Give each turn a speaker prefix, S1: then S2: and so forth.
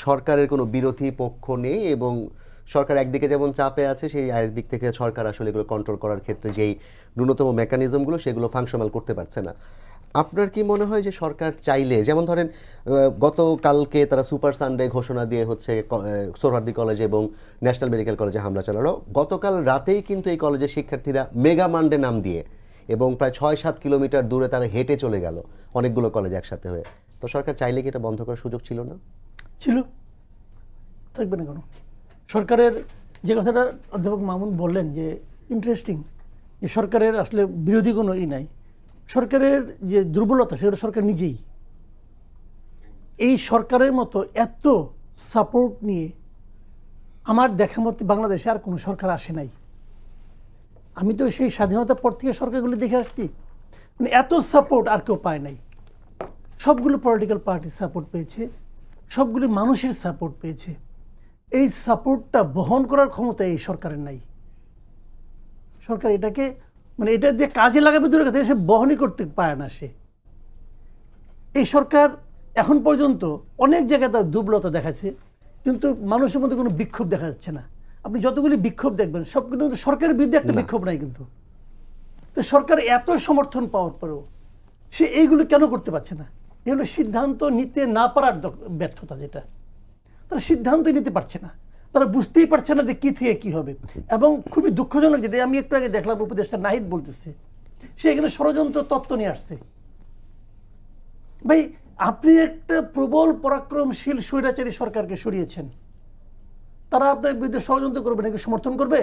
S1: সরকারের কোনো বিরোধী পক্ষ নেই এবং সরকার একদিকে যেমন চাপে আছে, সেই আরেক দিক থেকে সরকার আসলে এগুলো কন্ট্রোল করার ক্ষেত্রে যেই ন্যূনতম মেকানিজমগুলো সেগুলো ফাংশনাল করতে পারছে না। আপনার কি মনে হয় যে সরকার চাইলে, যেমন ধরেন গতকালকে তারা সুপার সানডে ঘোষণা দিয়ে হচ্ছে সোহরাওয়ার্দী কলেজ এবং ন্যাশনাল মেডিকেল কলেজে হামলা চালালো, গতকাল রাতেই কিন্তু এই কলেজের শিক্ষার্থীরা মেগা মানডে নাম দিয়ে এবং প্রায় 6-7 কিলোমিটার দূরে তারা হেঁটে চলে গেল অনেকগুলো কলেজ একসাথে হয়ে। তো সরকার চাইলে কি এটা বন্ধ করার সুযোগ ছিল না?
S2: ছিল, থাকবে না কেন? সরকারের যে কথাটা অধ্যাপক মামুন বললেন যে ইন্টারেস্টিং, যে সরকারের আসলে বিরোধী কোনো নাই, সরকারের যে দুর্বলতা সেটা সরকার নিজেই। এই সরকারের মতো এত সাপোর্ট নিয়ে আমার দেখা মতো বাংলাদেশে আর কোনো সরকার আসে নাই। আমি তো সেই স্বাধীনতার পর থেকে সরকারগুলি দেখে আসছি, মানে এত সাপোর্ট আর কেউ পায় নাই। সবগুলো পলিটিক্যাল পার্টির সাপোর্ট পেয়েছে, সবগুলি মানুষের সাপোর্ট পেয়েছে। এই সাপোর্টটা বহন করার ক্ষমতা এই সরকারের নাই। সরকার এটাকে মানে এটা দিয়ে কাজে লাগাবে দূরের কথা, সে বহনই করতে পারে না। সে এই সরকার এখন পর্যন্ত অনেক জায়গায় তার দুর্বলতা দেখাচ্ছে, কিন্তু মানুষের মধ্যে কোনো বিক্ষোভ দেখা যাচ্ছে না। আপনি যতগুলি বিক্ষোভ দেখবেন সবগুলো কিন্তু সরকারের বিরুদ্ধে একটা বিক্ষোভ নাই। কিন্তু তো সরকার এত সমর্থন পাওয়ার পরেও সে এইগুলো কেন করতে পারছে না? এগুলো সিদ্ধান্ত নিতে না পারার ব্যর্থতা। যেটা তারা সিদ্ধান্তই নিতে পারছে না, তারা বুঝতেই পারছে না যে কী থেকে কী হবে। এবং খুবই দুঃখজনক, যেটা আমি একটু আগে দেখলাম উপদেষ্টা নাহিদ বলতেছে, সে এখানে ষড়যন্ত্র তত্ত্ব নিয়ে আসছে। ভাই, আপনি একটা প্রবল পরাক্রমশীল স্বৈরাচারী সরকারকে সরিয়েছেন, তারা আপনার বিরুদ্ধে ষড়যন্ত্র করবে নাকি সমর্থন করবে?